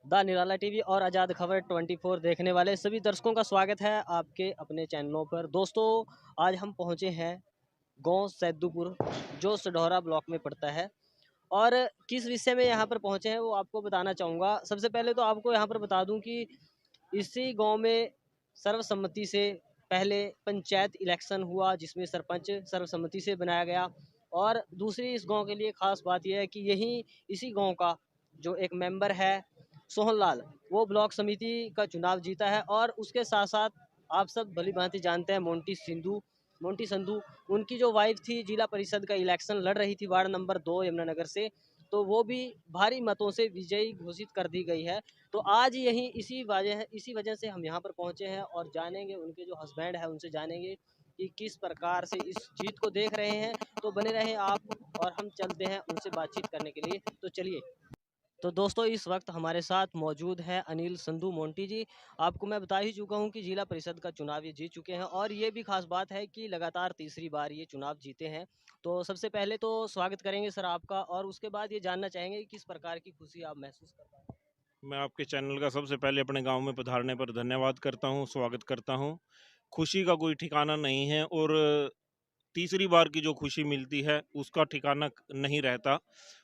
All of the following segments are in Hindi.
द निराला टीवी और आज़ाद खबर 24 देखने वाले सभी दर्शकों का स्वागत है आपके अपने चैनलों पर। दोस्तों, आज हम पहुंचे हैं गांव सैदुपुर जो सढौरा ब्लॉक में पड़ता है और किस विषय में यहाँ पर पहुंचे हैं वो आपको बताना चाहूँगा। सबसे पहले तो आपको यहाँ पर बता दूं कि इसी गांव में सर्वसम्मति से पहले पंचायत इलेक्शन हुआ जिसमें सरपंच सर्वसम्मति से बनाया गया। और दूसरी इस गांव के लिए खास बात यह है कि यही इसी गांव का जो एक मेंबर है सोहनलाल, वो ब्लॉक समिति का चुनाव जीता है। और उसके साथ साथ आप सब भली भांति जानते हैं मोंटी संधू, उनकी जो वाइफ थी जिला परिषद का इलेक्शन लड़ रही थी वार्ड नंबर 2 यमुनानगर से, तो वो भी भारी मतों से विजयी घोषित कर दी गई है। तो आज यही इसी वजह से हम यहाँ पर पहुँचे हैं और जानेंगे उनके जो हस्बैंड है उनसे जानेंगे कि किस प्रकार से इस जीत को देख रहे हैं। तो बने रहें आप और हम चलते हैं उनसे बातचीत करने के लिए। तो चलिए। तो दोस्तों, इस वक्त हमारे साथ मौजूद है अनिल संधू मोंटी जी। आपको मैं बता ही चुका हूं कि जिला परिषद का चुनाव ये जीत चुके हैं और ये भी खास बात है कि लगातार तीसरी बार ये चुनाव जीते हैं। तो सबसे पहले तो स्वागत करेंगे सर आपका और उसके बाद ये जानना चाहेंगे कि किस प्रकार की खुशी आप महसूस कर रहे हैं। मैं आपके चैनल का सबसे पहले अपने गांव में पधारने पर धन्यवाद करता हूं, स्वागत करता हूं। खुशी का कोई ठिकाना नहीं है और तीसरी बार की जो खुशी मिलती है उसका ठिकाना नहीं रहता,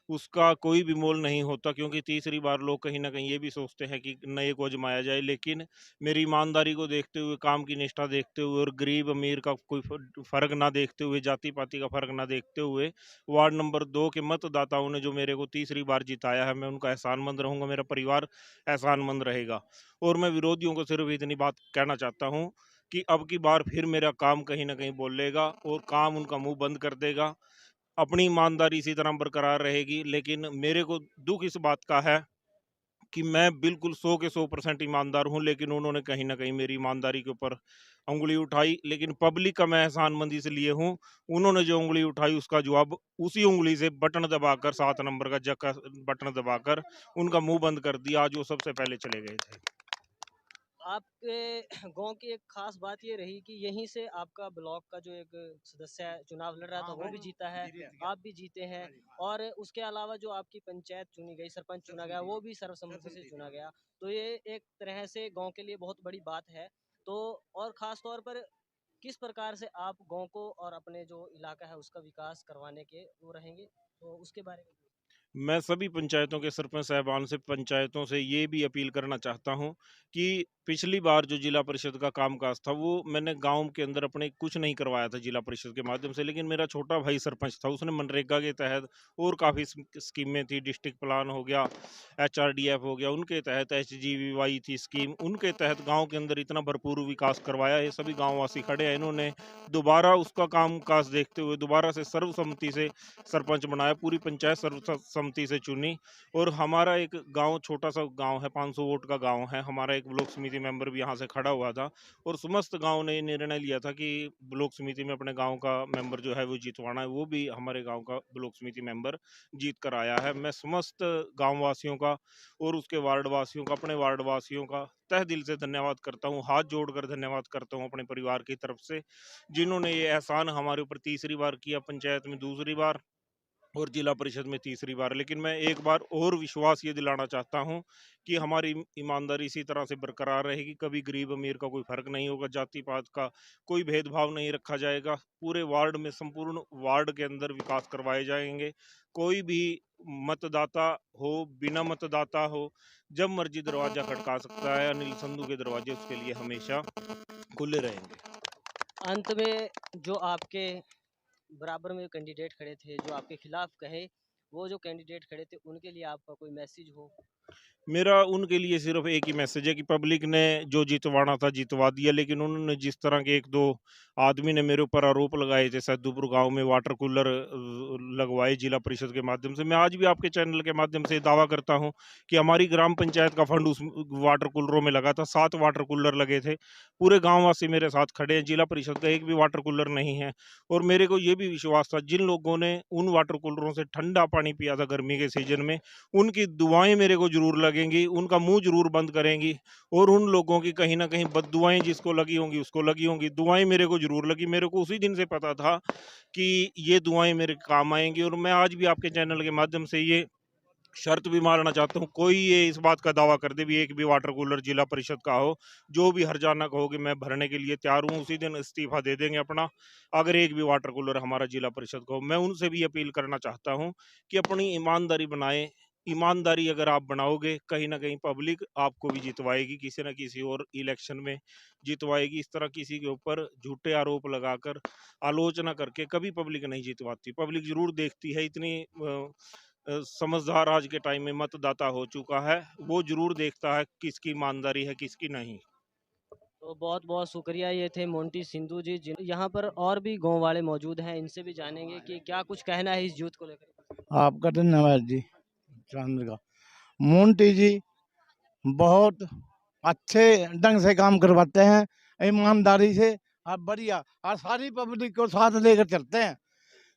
उसका कोई भी मोल नहीं होता, क्योंकि तीसरी बार लोग कहीं ना कहीं ये भी सोचते हैं कि नए को आजमाया जाए। लेकिन मेरी ईमानदारी को देखते हुए, काम की निष्ठा देखते हुए और गरीब अमीर का कोई फर्क ना देखते हुए, जाति पाति का फर्क ना देखते हुए, वार्ड नंबर 2 के मतदाताओं ने जो मेरे को तीसरी बार जिताया है, मैं उनका एहसानमंद रहूंगा, मेरा परिवार एहसानमंद रहेगा। और मैं विरोधियों को सिर्फ इतनी बात कहना चाहता हूँ कि अब की बार फिर मेरा काम कहीं ना कहीं बोलेगा और काम उनका मुंह बंद कर देगा। अपनी ईमानदारी इसी तरह बरकरार रहेगी। लेकिन मेरे को दुख इस बात का है कि मैं बिल्कुल 100 के 100% ईमानदार हूं, लेकिन उन्होंने कहीं ना कहीं मेरी ईमानदारी के ऊपर उंगली उठाई। लेकिन पब्लिक का मैं एहसानमंद इसलिए हूं, उन्होंने जो उंगली उठाई उसका जवाब उसी उंगली से बटन दबाकर, 7 नंबर का जग का बटन दबाकर उनका मुंह बंद कर दिया। आज वो सबसे पहले चले गए थे। आपके गांव की एक खास बात ये रही कि यहीं से आपका ब्लॉक का जो एक सदस्य है चुनाव लड़ रहा था वो भी जीता है, आप भी जीते हैं। और उसके अलावा जो आपकी पंचायत चुनी गई, सरपंच चुना गया, वो भी सर्वसम्मति से चुना गया। तो ये एक तरह से गांव के लिए बहुत बड़ी बात है। तो और खास तौर पर किस प्रकार से आप गांव को और अपने जो इलाका है उसका विकास करवाने के वो रहेंगे, तो उसके बारे में। मैं सभी पंचायतों के सरपंच साहबान से, पंचायतों से ये भी अपील करना चाहता हूं कि पिछली बार जो जिला परिषद का कामकाज था वो मैंने गांव के अंदर अपने कुछ नहीं करवाया था जिला परिषद के माध्यम से, लेकिन मेरा छोटा भाई सरपंच था, उसने मनरेगा के तहत और काफ़ी स्कीमें थी, डिस्ट्रिक्ट प्लान हो गया, HRDF हो गया, उनके तहत HGVY थी स्कीम, उनके तहत गाँव के अंदर इतना भरपूर विकास करवाया। ये सभी गाँववासी खड़े हैं, इन्होंने दोबारा उसका कामकाज देखते हुए दोबारा से सर्वसम्मति से सरपंच बनाया, पूरी पंचायत सर्वसम्मति से चुनी। और हमारा एक गांव, छोटा सा गांव है, 500 वोट का गांव है, हमारा एक ब्लॉक समिति मेंबर भी यहां से खड़ा हुआ था और समस्त गांव ने निर्णय लिया था कि ब्लॉक समिति में अपने गांव का मेंबर जो है वो जितवाना है। वो भी हमारे गांव का ब्लॉक समिति मेंबर जीत कर आया है। मैं समस्त गाँव वासियों का और उसके वार्ड वासियों का, अपने वार्ड वासियों का तहे दिल से धन्यवाद करता हूँ, हाथ जोड़कर धन्यवाद करता हूँ अपने परिवार की तरफ से, जिन्होंने ये एहसान हमारे ऊपर तीसरी बार किया, पंचायत में दूसरी बार और जिला परिषद में तीसरी बार। लेकिन मैं एक बार और विश्वास ये दिलाना चाहता हूं कि हमारी ईमानदारी इसी तरह से बरकरार रहेगी, कभी गरीब अमीर का कोई फर्क नहीं होगा, जाति पात का कोई भेदभाव नहीं रखा जाएगा। पूरे वार्ड में, संपूर्ण वार्ड के अंदर विकास करवाए जाएंगे। कोई भी मतदाता हो, बिना मतदाता हो, जब मर्जी दरवाजा खटका सकता है। अनिल संधू के दरवाजे उसके लिए हमेशा खुले रहेंगे। अंत में जो आपके बराबर में कैंडिडेट खड़े थे, जो आपके खिलाफ कहे, वो जो कैंडिडेट खड़े थे उनके लिए आपका कोई मैसेज हो। मेरा उनके लिए सिर्फ एक ही मैसेज है कि पब्लिक ने जो जितवाना था जितवा दिया, लेकिन उन्होंने जिस तरह के एक दो आदमी ने मेरे ऊपर आरोप लगाए थे, सैदुपुर गांव में वाटर कूलर लगवाए जिला परिषद के माध्यम से, मैं आज भी आपके चैनल के माध्यम से दावा करता हूं कि हमारी ग्राम पंचायत का फंड उस वाटर कूलरों में लगा था। 7 वाटर कूलर लगे थे, पूरे गाँव वासी मेरे साथ खड़े हैं, जिला परिषद का एक भी वाटर कूलर नहीं है। और मेरे को ये भी विश्वास था, जिन लोगों ने उन वाटर कूलरों से ठंडा पानी पिया था गर्मी के सीजन में, उनकी दुआएं मेरे को जरूर लगे लगेंगी उनका मुंह जरूर बंद करेंगी, और उन लोगों की कहीं ना कहीं बददुआएं जिसको लगी होंगी उसको लगी होंगी। दुआएं मेरे को जरूर लगी, मेरे को उसी दिन से पता था कि ये दुआएं मेरे काम आएंगी। और मैं आज भी आपके चैनल के माध्यम से ये शर्त भी मारना चाहता हूँ, कोई ये इस बात का दावा कर दे भी एक भी वाटर कूलर जिला परिषद का हो, जो भी हर्जाना कहोगे मैं भरने के लिए तैयार हूँ, उसी दिन इस्तीफा दे देंगे अपना। अगर एक भी वाटर कूलर हमारा जिला परिषद का हो, मैं उनसे भी अपील करना चाहता हूँ कि अपनी ईमानदारी बनाए। ईमानदारी अगर आप बनाओगे, कहीं ना कहीं पब्लिक आपको भी जितवाएगी, किसी ना किसी और इलेक्शन में जितवाएगी। इस तरह किसी के ऊपर झूठे आरोप लगाकर, आलोचना करके कभी पब्लिक नहीं जितवाती। पब्लिक जरूर देखती है, इतनी समझदार आज के टाइम में मतदाता हो चुका है, वो जरूर देखता है किसकी ईमानदारी है किसकी नहीं। तो बहुत बहुत शुक्रिया। ये थे मोंटी सिंधु जी, जिन यहाँ पर और भी गांव वाले मौजूद हैं, इनसे भी जानेंगे कि क्या कुछ कहना है इस यूथ को लेकर। आपका धन्यवाद जी। चंद्र का मोंटी जी बहुत अच्छे ढंग से काम करवाते हैं, ईमानदारी से और बढ़िया, और सारी पब्लिक को साथ लेकर चलते हैं।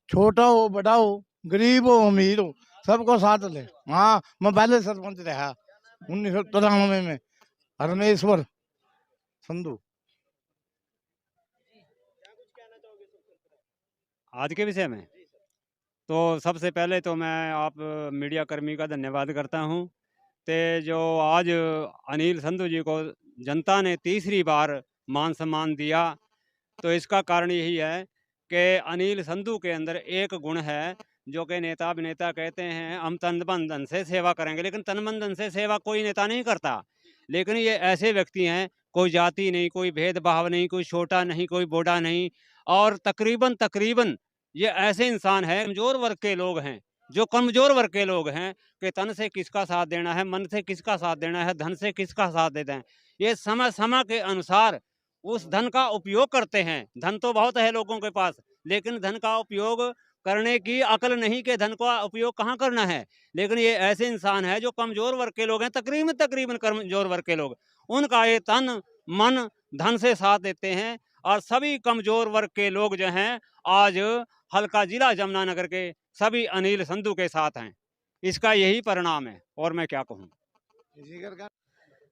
छोटा हो बड़ा हो, गरीब हो अमीर हो, सबको साथ ले। हाँ, मैं पहले सरपंच रहा 1993 में, हरमेश्वर संधू। आज के विषय में तो सबसे पहले तो मैं आप मीडिया कर्मी का धन्यवाद करता हूं ते जो आज अनिल संधू जी को जनता ने तीसरी बार मान सम्मान दिया। तो इसका कारण यही है कि अनिल संधू के अंदर एक गुण है जो कि नेता अभिनेता कहते हैं हम तन मन धन से सेवा करेंगे, लेकिन तन मन धन से सेवा कोई नेता नहीं करता। लेकिन ये ऐसे व्यक्ति हैं, कोई जाति नहीं, कोई भेदभाव नहीं, कोई छोटा नहीं, कोई बूढ़ा नहीं, और तकरीबन तकरीबन ये ऐसे इंसान है कमजोर वर्ग के लोग हैं, जो कमजोर वर्ग के लोग हैं कि तन से किसका साथ देना है, मन से किसका साथ देना है, धन से किसका साथ देते हैं, ये समय समय के अनुसार उस धन का उपयोग करते हैं। धन तो बहुत है लोगों के पास, लेकिन धन का उपयोग करने की अकल नहीं कि धन का उपयोग कहाँ करना है। लेकिन ये ऐसे इंसान है जो कमजोर वर्ग के लोग हैं, तकरीबन तकरीबन कमजोर वर्ग के लोग, उनका ये तन मन धन से साथ देते हैं। और सभी कमजोर वर्ग के लोग जो हैं आज हल्का जिला जमुनानगर के सभी अनिल संधू के साथ हैं। इसका यही परिणाम है, और मैं क्या कहूँ।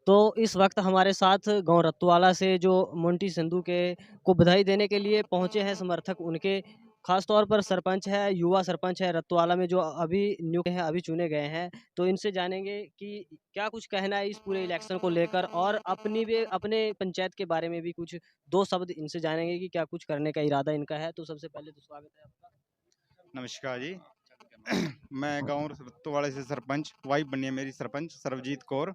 तो इस वक्त हमारे साथ गांव रत्तवाला से जो मोंटी संधू के को बधाई देने के लिए पहुंचे हैं समर्थक उनके, खास तौर पर सरपंच है, युवा सरपंच है रत्तवाला में जो अभी नियुक्त हैं, अभी चुने गए हैं। तो इनसे जानेंगे कि क्या कुछ कहना है इस पूरे इलेक्शन को लेकर, और अपनी भी अपने पंचायत के बारे में भी कुछ दो शब्द इनसे जानेंगे कि क्या कुछ करने का इरादा इनका है। तो सबसे पहले तो स्वागत है आपका। नमस्कार जी। मैं गाँव रत्तवाड़े से सरपंच, वाइफ बनी है मेरी सरपंच सरबजीत कौर,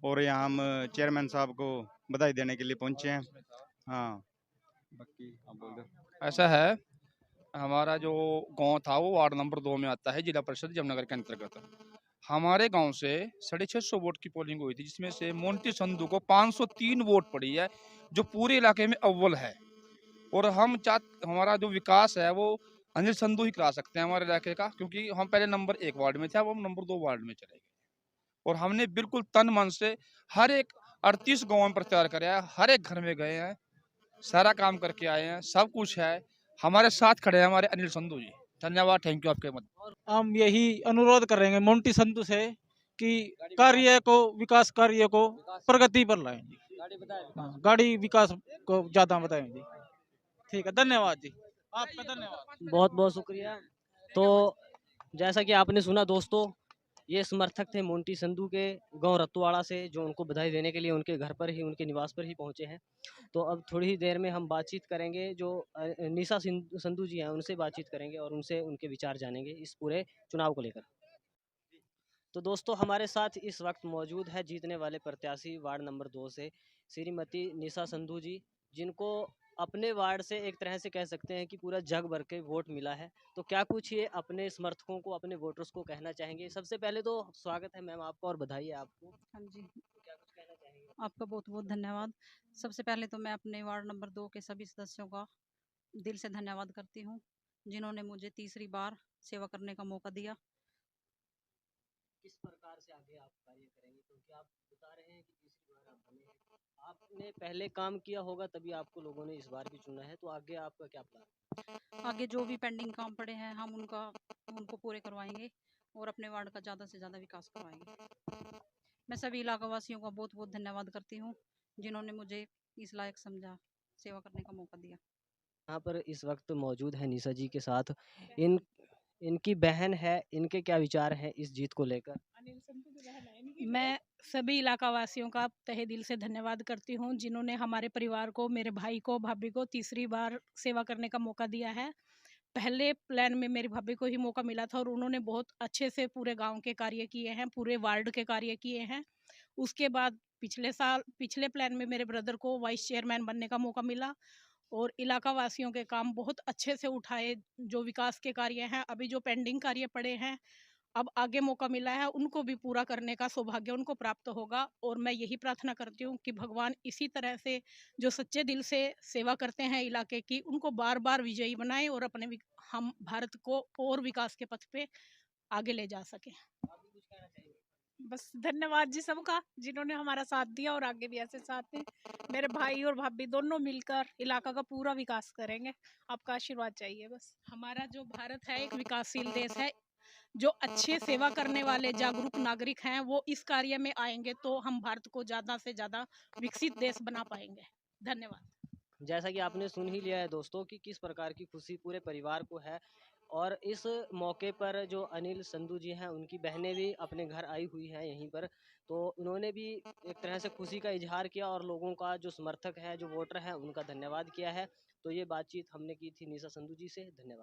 और यहाँ हम चेयरमैन साहब को बधाई देने के लिए पहुँचे हैं। हाँ, बाकी आप बोल दो। ऐसा है, हमारा जो गांव था वो वार्ड नंबर 2 में आता है, जिला परिषद जमनगर के अंतर्गत। हमारे गांव से 650 वोट की पोलिंग हुई थी, जिसमें से मोंटी संधू को 503 वोट पड़ी है, जो पूरे इलाके में अव्वल है। और हमारा जो विकास है वो अनिल संधू ही करा सकते हैं हमारे इलाके का, क्योंकि हम पहले नंबर 1 वार्ड में थे, अब हम नंबर 2 वार्ड में चले गए। और हमने बिल्कुल तन मन से हर एक 38 गाँव में प्रचार कराया, हर एक घर में गए हैं, सारा काम करके आए हैं, सब कुछ है। हमारे साथ खड़े हैं हमारे अनिल संधू जी। धन्यवाद, थैंक यू आपके मत। हम यही अनुरोध करेंगे मोंटी संधू से कि कार्य को, विकास कार्य को प्रगति पर लाएं जी। गाड़ी विकास को ज्यादा बताएं जी। ठीक है, धन्यवाद जी, आपका धन्यवाद। बहुत बहुत शुक्रिया। तो जैसा कि आपने सुना दोस्तों, ये समर्थक थे मोंटी संधू के गांव रत्तवाड़ा से, जो उनको बधाई देने के लिए उनके घर पर ही, उनके निवास पर ही पहुंचे हैं। तो अब थोड़ी ही देर में हम बातचीत करेंगे, जो निशा संधू जी हैं उनसे बातचीत करेंगे और उनसे उनके विचार जानेंगे इस पूरे चुनाव को लेकर। तो दोस्तों हमारे साथ इस वक्त मौजूद है जीतने वाले प्रत्याशी वार्ड नंबर 2 से श्रीमती निशा संधू जी, जिनको अपने वार्ड से एक तरह से कह सकते हैं कि पूरा जग भर के वोट मिला है। तो क्या कुछ ये अपने समर्थकों को, अपने वोटर्स को कहना चाहेंगे? सबसे पहले तो स्वागत है मैम आपका और बधाई है आपको। हाँ जी, क्या कुछ कहना चाहेंगे? आपका बहुत बहुत धन्यवाद। सबसे पहले तो मैं अपने वार्ड नंबर 2 के सभी सदस्यों का दिल से धन्यवाद करती हूँ, जिन्होंने मुझे तीसरी बार सेवा करने का मौका दिया। किस प्रकार से आगे आप कार्य करेंगे, क्योंकि आप बता रहे हैं कि तीसरी बार आप बने हैं, आपने पहले काम किया होगा तभी आपको लोगों ने इस बार भी चुना है। तो आगे आपका क्या प्लान? आगे जो भी पेंडिंग काम पड़े हैं हम उनको पूरे करवाएंगे और अपने वार्ड का ज़्यादा से ज़्यादा विकास करवाएंगे। मैं सभी इलाका वासियों का बहुत बहुत धन्यवाद करती हूँ जिन्होंने मुझे इस लायक समझा, सेवा करने का मौका दिया। यहाँ पर इस वक्त मौजूद है निशा जी के साथ। इन इनकी बहन है, इनके क्या विचार हैं इस जीत को लेकर? मैं सभी इलाका वासियों का तहे दिल से धन्यवाद करती हूँ जिन्होंने हमारे परिवार को, मेरे भाई को, भाभी को तीसरी बार सेवा करने का मौका दिया है। पहले प्लान में मेरी भाभी को ही मौका मिला था और उन्होंने बहुत अच्छे से पूरे गांव के कार्य किए हैं, पूरे वार्ड के कार्य किए हैं। उसके बाद पिछले प्लान में मेरे ब्रदर को वाइस चेयरमैन बनने का मौका मिला और इलाका वासियों के काम बहुत अच्छे से उठाए। जो विकास के कार्य हैं, अभी जो पेंडिंग कार्य पड़े हैं, अब आगे मौका मिला है, उनको भी पूरा करने का सौभाग्य उनको प्राप्त होगा। और मैं यही प्रार्थना करती हूँ कि भगवान इसी तरह से जो सच्चे दिल से सेवा करते हैं इलाके की, उनको बार बार विजयी बनाए और हम भारत को और विकास के पथ पे आगे ले जा सके। बस धन्यवाद जी सबका जिन्होंने हमारा साथ दिया और आगे भी ऐसे साथ दें। मेरे भाई और भाभी दोनों मिलकर इलाका का पूरा विकास करेंगे। आपका आशीर्वाद चाहिए बस। हमारा जो भारत है एक विकासशील देश है। जो अच्छे सेवा करने वाले जागरूक नागरिक हैं वो इस कार्य में आएंगे तो हम भारत को ज़्यादा से ज़्यादा विकसित देश बना पाएंगे। धन्यवाद। जैसा कि आपने सुन ही लिया है दोस्तों कि किस प्रकार की खुशी पूरे परिवार को है। और इस मौके पर जो अनिल संधू जी हैं, उनकी बहनें भी अपने घर आई हुई हैं यहीं पर, तो उन्होंने भी एक तरह से खुशी का इजहार किया और लोगों का जो समर्थक है, जो वोटर है, उनका धन्यवाद किया है। तो ये बातचीत हमने की थी निशा संधू जी से। धन्यवाद।